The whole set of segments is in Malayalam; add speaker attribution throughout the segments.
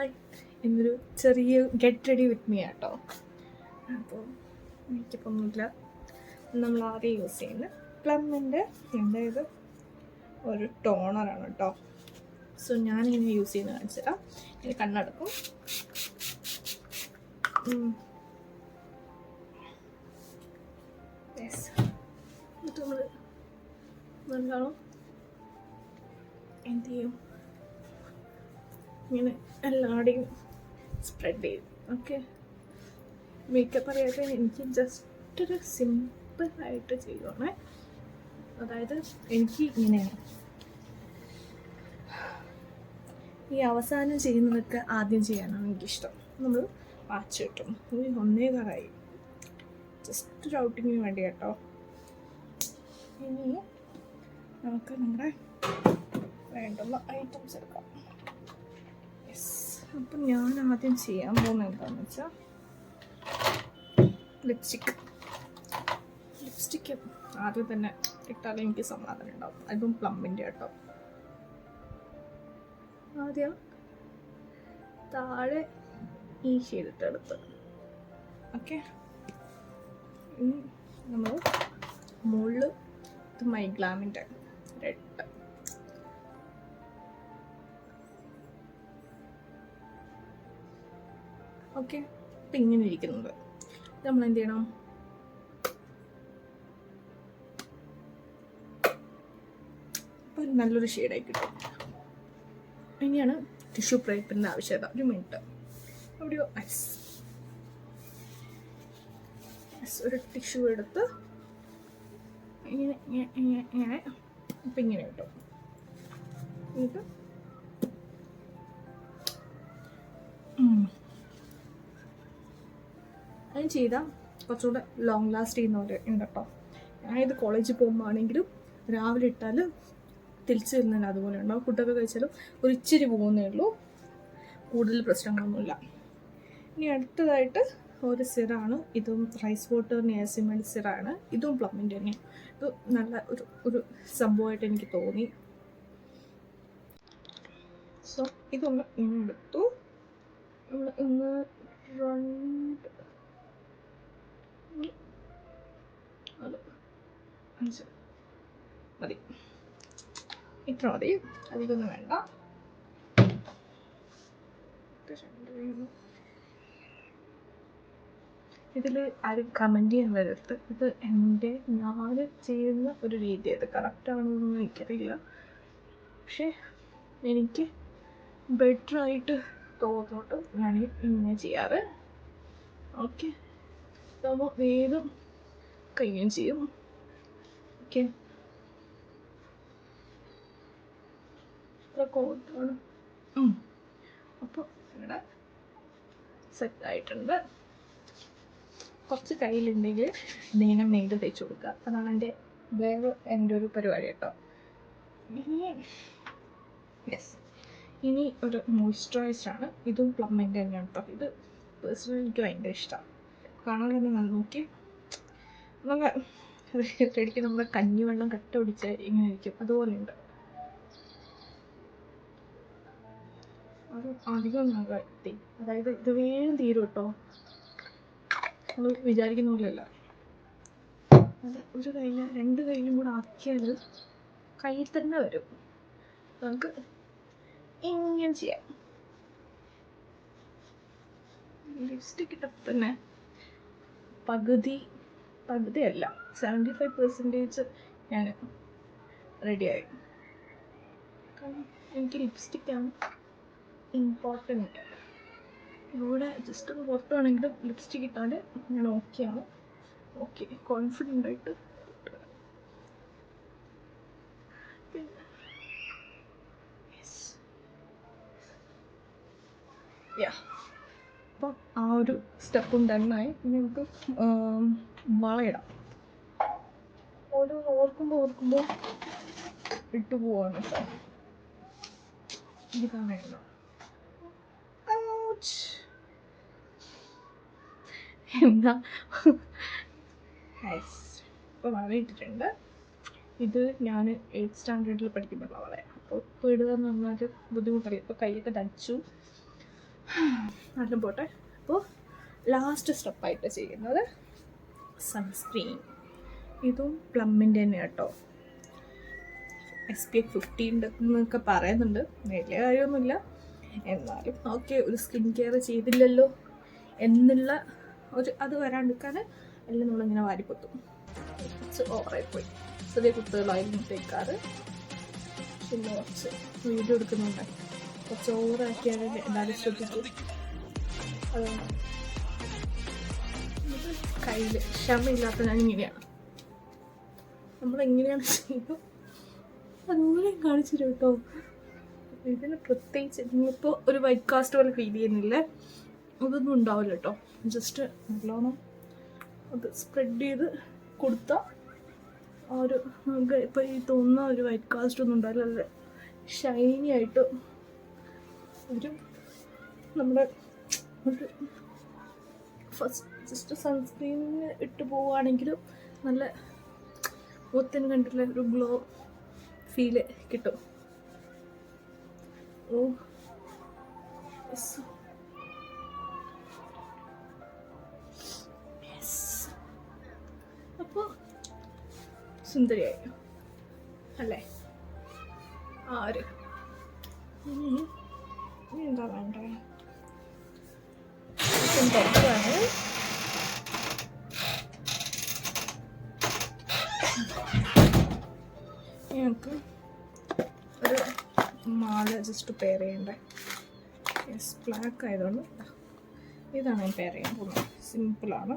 Speaker 1: ഹായ്, എന്നൊരു ചെറിയ ഗെറ്റ് റെഡി വിത്ത് മീ ആട്ടോ. അപ്പോൾ എനിക്കിപ്പോൾ ഒന്നുമില്ല. നമ്മൾ ആദ്യം യൂസ് ചെയ്യുന്നത് പ്ലമ്മിൻ്റെ അതായത് ഒരു ടോണറാണ് കേട്ടോ. സോ ഞാനിങ്ങനെ യൂസ് ചെയ്യുന്ന കാണിച്ചു തരാം. ഇനി കണ്ണടക്കും. എന്നിട്ട് നമ്മൾ നല്ലോണം എന്ത് ചെയ്യും, ഇങ്ങനെ എല്ലാടെയും സ്പ്രെഡ് ചെയ്യും. ഓക്കെ, മേക്കപ്പ് അറിയാതെ എനിക്ക് ജസ്റ്റ് ഒരു സിമ്പിളായിട്ട് ചെയ്യുവാണേ. അതായത് എനിക്ക് ഇങ്ങനെയാണ് ഈ അവസാനം ചെയ്യുന്നതൊക്കെ ആദ്യം ചെയ്യാനാണ് എനിക്കിഷ്ടം. നമ്മൾ വാച്ച് കിട്ടും 1:15 ജസ്റ്റ് ഒരു ഔട്ടിങ്ങിന് വേണ്ടി കേട്ടോ. ഇനി നമുക്ക് നമ്മുടെ വേണ്ടുന്ന ഐറ്റംസ് എടുക്കാം. യെസ്, അപ്പം ഞാൻ ആദ്യം ചെയ്യാൻ പോകുന്നത് എന്താണെന്ന് വെച്ചാൽ ലിപ്സ്റ്റിക്ക് ആദ്യം തന്നെ ഇട്ടാലും എനിക്ക് സമാധാനം ഉണ്ടാവും. അതും പ്ലമ്മിൻ്റെ കേട്ടോ. ആദ്യം താഴെ ഈ ഷെയ്ഡിട്ടെടുത്ത് ഓക്കെ. ഇനി നമ്മൾ മുകളിൽ ഇത് മൈഗ്ലാമിൻ്റെ റെഡ്. ഓക്കെ, ഇപ്പം ഇങ്ങനെ ഇരിക്കുന്നുണ്ട്. നമ്മൾ എന്ത് ചെയ്യണം, അപ്പം നല്ലൊരു ഷെയ്ഡായി കിട്ടും. ഇനിയാണ് ടിഷ്യൂ പേപ്പറിൻ്റെ ആവശ്യകത. ഒരു മിനിറ്റ്, അവിടെയോ ഒരു ടിഷ്യൂ എടുത്ത് ഇങ്ങനെ ഇങ്ങനെ ഇപ്പം ഇങ്ങനെ കിട്ടും. എന്നിട്ട് അത് ചെയ്താൽ കുറച്ചുകൂടെ ലോങ് ലാസ്റ്റ് ചെയ്യുന്നവർ ഉണ്ട് കേട്ടോ. ഞാനിത് കോളേജിൽ പോകുമ്പോൾ ആണെങ്കിലും രാവിലെ ഇട്ടാൽ തിരിച്ചു വരുന്നതിന് അതുപോലെ ഉണ്ടാവും. ഫുഡൊക്കെ കഴിച്ചാലും ഒരു ഇച്ചിരി പോകുന്നേ ഉള്ളൂ, കൂടുതൽ പ്രശ്നങ്ങളൊന്നുമില്ല. ഇനി അടുത്തതായിട്ട് ഒരു സിറാണ്. ഇതും റൈസ് വാട്ടർ നിയാസിമൈഡ് സിറാണ്. ഇതും പ്ലമ്മിൻ്റെ തന്നെയാണ്. ഇത് നല്ല ഒരു സംഭവമായിട്ട് എനിക്ക് തോന്നി. സോ ഇതൊന്ന് എടുത്തു. നമ്മൾ ഇന്ന് 5 മതി, ഇത്ര മതി, അധികമൊന്നും വേണ്ട. ഇതിൽ ആരും കമൻറ്റ് ചെയ്യാൻ വരരുത്. ഇത് ഞാൻ ചെയ്യുന്ന ഒരു രീതി. അത് കറക്റ്റാണെന്നൊന്നും എനിക്കറിയില്ല, പക്ഷേ എനിക്ക് ബെറ്ററായിട്ട് തോന്നിട്ട് ഞാൻ ഇങ്ങനെ ചെയ്യാറ്. ഓക്കെ, നമ്മൾ വേഗം കഴിയുകയും ചെയ്യും. ഓക്കെ, കോട്ടാണ്. അപ്പോൾ ഇവിടെ സെറ്റായിട്ടുണ്ട്. കുറച്ച് കയ്യിലുണ്ടെങ്കിൽ എന്തെങ്കിലും നെയ്ത് തേച്ച് കൊടുക്കുക. അതാണ് എൻ്റെ ഒരു പരിപാടി കേട്ടോ. ഇനി ഒരു മോയ്സ്ചറൈസറാണ്. ഇതും പ്ലമ്മിൻ്റെ തന്നെയാണ് കേട്ടോ. ഇത് പേഴ്സണലി എനിക്ക് ഭയങ്കര ഇഷ്ടമാണ്. കാണാൻ തന്നെ നല്ല നോക്കി നല്ല റെഡിക്ക് നമ്മുടെ കഞ്ഞിവെള്ളം കട്ട പിടിച്ച് ഇങ്ങനെ ഇരിക്കും, അതുപോലെ ഉണ്ട്. അത് അധികം എത്തി, അതായത് ഇത് വേഗം തീരും കേട്ടോ. നമ്മൾ വിചാരിക്കുന്ന പോലെയല്ല. അത് ഒരു കയ്യിൽ 2 കയ്യിലും കൂടെ ആക്കിയാൽ കയ്യിൽ തന്നെ വരും. നമുക്ക് ഇങ്ങനെ ചെയ്യാം. ലിപ്സ്റ്റിക് ഇട്ടപ്പോൾ തന്നെ പകുതിയല്ല 75% ഞാൻ റെഡിയായി. കാരണം എനിക്ക് ലിപ്സ്റ്റിക്കാണ് ഇമ്പോർട്ടൻറ്റ്. ഇവിടെ ജസ്റ്റ് ഒന്ന് പുറത്താണെങ്കിലും ലിപ്സ്റ്റിക് ഇട്ടാൽ ഞാൻ ഓക്കെയാണ്. ഓക്കെ, കോൺഫിഡൻ്റ് ആയിട്ട് അപ്പം ആ ഒരു സ്റ്റെപ്പും ഡണ്ണായി. ഇനി നമുക്ക് വളയിടാം. ഓരോ ഓർക്കുമ്പോൾ ഇട്ട് പോവാണ് കേട്ടോ. ഇതാണ് വേണം. എന്താ ഇപ്പോൾ വള ഇട്ടിട്ടുണ്ട്. ഇത് ഞാൻ 8th സ്റ്റാൻഡേർഡിൽ പഠിക്കുമ്പോഴുള്ള വളയാണ്. അപ്പോൾ ഇപ്പോൾ ഇടുക എന്ന് പറഞ്ഞാൽ ബുദ്ധിമുട്ടറിയാം. ഇപ്പോൾ കൈയൊക്കെ തച്ചു. അതും പോട്ടെ. അപ്പോൾ ലാസ്റ്റ് സ്റ്റെപ്പായിട്ട് ചെയ്യുന്നത് സൺസ്ക്രീൻ. ഇതും പ്ലമ്മിൻ്റെ തന്നെ കേട്ടോ. SPF 50 ഉണ്ട് എന്നൊക്കെ പറയുന്നുണ്ട്, വലിയ കാര്യമൊന്നുമില്ല. എന്നാലും ഓക്കെ, ഒരു സ്കിൻ കെയർ ചെയ്തില്ലല്ലോ എന്നുള്ള അത് വരാണ്ടിരിക്കാൻ എല്ലാം നമ്മളിങ്ങനെ വാരിപ്പൊത്തും. കുറച്ച് ഓവറായിപ്പോയി, ചെറിയ കുട്ടികളായിരുന്നു തേക്കാറ്. പിന്നെ കുറച്ച് വീഡിയോ എടുക്കുന്നുണ്ട്, കുറച്ച് ഓവറാക്കിയാൽ എല്ലാവരും ശ്രദ്ധിക്കും. അതുകൊണ്ട് കയ്യിൽ ക്ഷമയില്ലാത്ത ഞാൻ ഇങ്ങനെയാണ്, നമ്മളെങ്ങനെയാണ് ചെയ്യുന്നത് അതുപോലെ കാണിച്ചു തരും കേട്ടോ. ഇതിന് പ്രത്യേകിച്ച് നിങ്ങളിപ്പോൾ ഒരു വൈറ്റ് കാസ്റ്റ് പോലെ ഫീൽ ചെയ്യുന്നില്ല, അതൊന്നും ഉണ്ടാവില്ല കേട്ടോ. ജസ്റ്റ് നല്ലോണം അത് സ്പ്രെഡ് ചെയ്ത് കൊടുത്താൽ ആ ഒരു നമുക്ക് ഇപ്പോൾ ഈ തോന്നുന്ന ഒരു വൈറ്റ് കാസ്റ്റ് ഒന്നും ഉണ്ടാവില്ല. നല്ല ഷൈനി ആയിട്ട് ഒരു നമ്മുടെ ഒരു ഫസ്റ്റ് ജസ്റ്റ് സൺസ്ക്രീനിന് ഇട്ട് പോവുകയാണെങ്കിലും നല്ല മുഖത്തിന് കണ്ടിട്ടുള്ള ഒരു ഗ്ലോ ഫീല് കിട്ടും. ഓ അപ്പോൾ സുന്ദരിയായി അല്ലേ? ആര് ഇനി എന്താ വേണ്ടേ? ഞങ്ങൾക്ക് ഒരു മാല ജസ്റ്റ് പെയർ ചെയ്യണ്ടേ. യെസ്, ബ്ലാക്ക് ആയതുകൊണ്ട് ഇതാണ് ഞാൻ പെയർ ചെയ്യാൻ പോകുന്നത്. സിമ്പിളാണ്.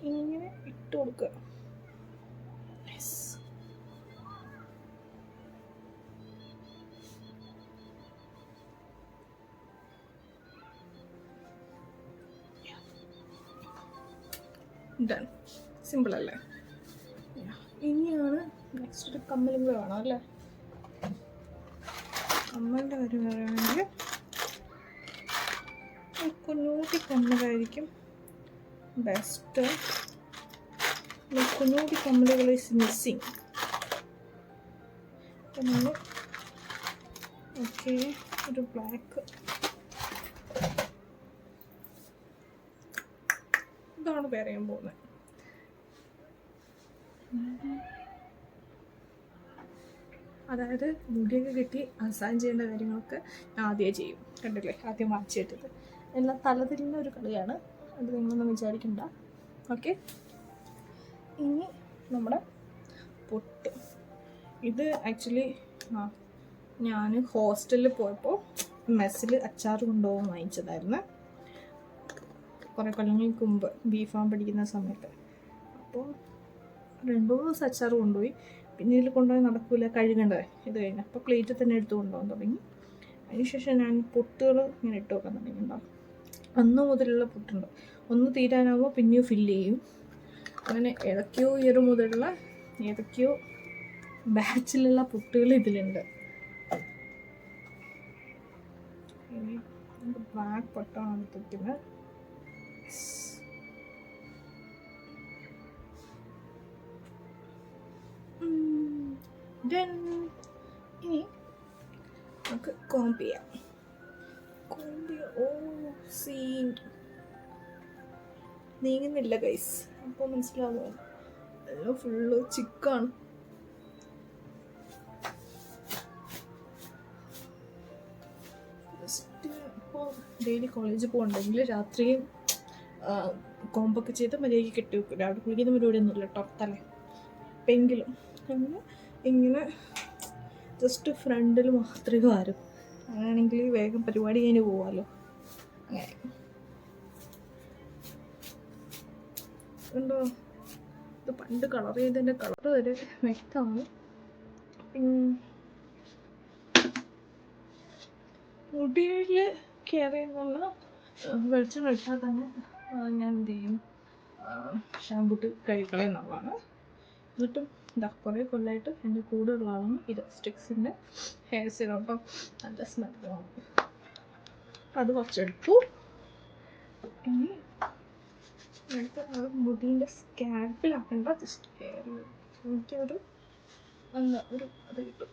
Speaker 1: ഇങ്ങനെ ഇട്ട് കൊടുക്കുക. Yes, done. സിമ്പിൾ അല്ലേ? ഇനിയാണ് നെക്സ്റ്റ് ഒരു കമ്മലും കൂടെ വേണം അല്ലേ? കമ്മലിൻ്റെ കാര്യം പറയുകയാണെങ്കിൽ കുഞ്ഞൂട്ടി കമ്മലായിരിക്കും ബെസ്റ്റ്. കുഞ്ഞൂട്ടി കമ്മലുകൾ ഈസ് മിസ്സിങ്. അപ്പം നമ്മൾ ഓക്കെ ഒരു ബ്ലാക്ക് ഇതാണ് പെയർ ചെയ്യാൻ പോകുന്നത്. അതായത് മുടിയൊക്കെ കെട്ടി അവസാനം ചെയ്യേണ്ട കാര്യങ്ങളൊക്കെ ഞാൻ ആദ്യമേ ചെയ്യും. കണ്ടില്ലേ, ആദ്യം വാങ്ങിച്ചിട്ടത് എല്ലാം തലതിരിഞ്ഞ ഒരു കളിയാണ്, അത് നിങ്ങളൊന്നും വിചാരിക്കണ്ട. ഓക്കെ, ഇനി നമ്മുടെ പൊട്ട്. ഇത് ആക്ച്വലി ഞാൻ ഹോസ്റ്റലിൽ പോയപ്പോൾ മെസ്സിൽ അച്ചാർ കൊണ്ടുപോകാൻ വാങ്ങിച്ചതായിരുന്നു കുറേ കൊല്ലങ്ങൾക്ക് മുമ്പ്, ബീഫാൻ പഠിക്കുന്ന സമയത്ത്. അപ്പോൾ 2-3 ദിവസം അച്ചാർ കൊണ്ടുപോയി. പിന്നെ ഇതിൽ കൊണ്ടുപോയി നടക്കില്ല, കഴുകേണ്ടത് ഇത് കഴിഞ്ഞ്. അപ്പോൾ പ്ലേറ്റിൽ തന്നെ എടുത്ത് കൊണ്ടുപോകാൻ തുടങ്ങി. അതിനുശേഷം ഞാൻ പൊട്ടുകൾ ഇങ്ങനെ ഇട്ട് വെക്കാൻ തുടങ്ങിയിട്ടുണ്ടാകും. അന്ന് മുതലുള്ള പൊട്ടുണ്ട്. ഒന്ന് തീരാനാകുമ്പോൾ പിന്നെയും ഫില്ല് ചെയ്യും. അങ്ങനെ ഏതൊക്കെയോ ഇയർ മുതലുള്ള ഏതൊക്കെയോ ബാച്ചിലുള്ള പൊട്ടുകൾ ഇതിലുണ്ട്. ഇനി ബ്ലാക്ക് പൊട്ടാണ് എടുത്തിരിക്കുന്നത്. ഇനി നമുക്ക് കോംബ് ചെയ്യാം. ഓ സീൻ നീങ്ങുന്നില്ല ഗൈസ്, അപ്പോൾ മനസ്സിലാവുമോ? എല്ലാം ഫുള്ള് ചിക്കാണ്. ജസ്റ്റ് ഇപ്പോൾ ഡെയിലി കോളേജിൽ പോകണ്ടെങ്കിൽ രാത്രിയും കോമ്പൊക്കെ ചെയ്ത് മര്യാദയ്ക്ക് കെട്ടി വെക്കും. രാവിലെ കുളിക്കുന്ന പരിപാടിയൊന്നുമില്ല കേട്ടോ തലേ. എങ്കിലും ഇങ്ങനെ ജസ്റ്റ് ഫ്രണ്ടിൽ മാത്രമേ വാരും. അങ്ങനെയാണെങ്കിൽ വേഗം പരിപാടി കഴിഞ്ഞ് പോവാമല്ലോ. അങ്ങനെ ഉണ്ടോ? ഇത് പണ്ട് കളർ ചെയ്തതിൻ്റെ കളർ വരെ വ്യക്തമാണ്. മുടിയിൽ കെയർ ചെയ്യുന്നുള്ള വെളിച്ചം ഇട്ടാൽ തന്നെ ഞാൻ എന്ത് ചെയ്യും, ഷാമ്പൂട്ട് കഴുകളെന്നുള്ളതാണ്. എന്നിട്ടും ഇതാ കുറേ കൊല്ലമായിട്ട് എൻ്റെ കൂടെ ഉള്ളതാണ് ഇത് സ്റ്റിക്സിൻ്റെ ഹെയർ സീറം. അപ്പം നല്ല സ്മെല്ലാണ്. അപ്പം അത് കുറച്ചെടുത്തു. ഇനി നമുക്ക് അത് മുടീൻ്റെ സ്കാൽപ്പിലാക്കേണ്ട ജസ്റ്റ് ഹെയറിൽ എനിക്കൊരു അത് കിട്ടും.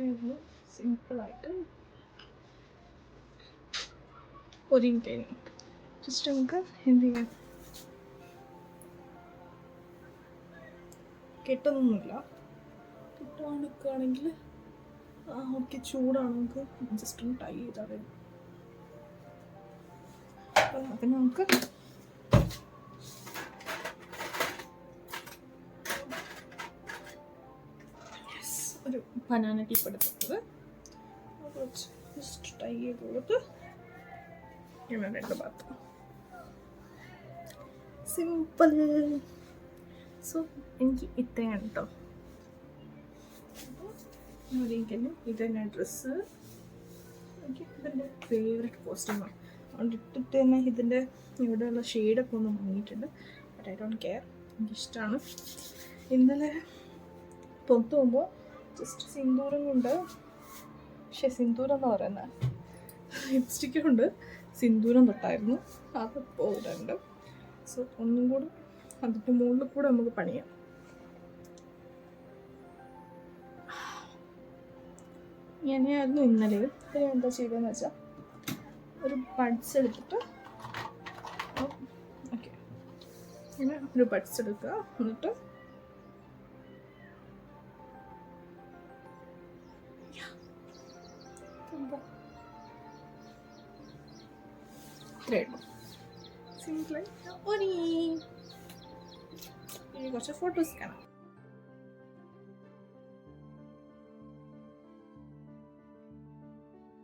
Speaker 1: ഇത്രയേ ഉള്ളൂ. സിമ്പിളായിട്ട് ഒരുങ്ങി കഴിഞ്ഞു. ജസ്റ്റ് നമുക്ക് എന്ത് ചെയ്യാം, കെട്ടൊന്നുമില്ല. കെട്ടാൻ നിൽക്കുകയാണെങ്കിൽ ഓക്കെ, ചൂടാണ്, നമുക്ക് ജസ്റ്റ് ഒന്ന് ടൈ ചെയ്താൽ മതി. അപ്പം അതിന് നമുക്ക് ഒരു ബനാന ടിപ്പ് എടുത്തിട്ട് ജസ്റ്റ് ടൈ ചെയ്ത് കൊടുത്ത് ഇങ്ങനെ 2 ഭാഗത്ത് സിമ്പിൾ. സോ എനിക്ക് ഇത്രയാണ് കേട്ടോ. ഒരിക്കലും ഇതെന്നെ ഡ്രസ്സ് എനിക്ക് ഇതെൻ്റെ ഫേവറേറ്റ് കോസ്റ്റ്യൂമാണ്. അതുകൊണ്ട് ഇട്ടിട്ട് തന്നെ ഇതിൻ്റെ ഇവിടെയുള്ള ഷെയ്ഡൊക്കെ ഒന്ന് വാങ്ങിയിട്ടുണ്ട്. ബട്ട് ഐ ഡോണ്ട് കെയർ, എനിക്കിഷ്ടമാണ്. ഇന്നലെ പുറത്ത് പോകുമ്പോൾ ജസ്റ്റ് സിന്ദൂരം കൊണ്ട്, പക്ഷേ സിന്ദൂരം എന്ന് പറയുന്നത് ലിപ്സ്റ്റിക്ക് കൊണ്ട് സിന്ദൂരം തൊട്ടായിരുന്നു, അത് പോയിട്ടുണ്ട്. സോ ഒന്നും കൂടെ അതിൻ്റെ മുകളിൽ കൂടെ നമുക്ക് പണിയാം. ഞാനായിരുന്നു ഇന്നലെ. ഞാൻ എന്താ ചെയ്തതെന്ന് വെച്ചാൽ ഒരു ബഡ്സ് എടുത്തിട്ട്, ഓക്കെ, ഇങ്ങനെ ഒരു ബഡ്സ് എടുക്കുക. എന്നിട്ട് ഇത്രയേ ഉള്ളൂ, സിമ്പിളായി. ഇനി കുറച്ച് ഫോട്ടോസ് കാണാം.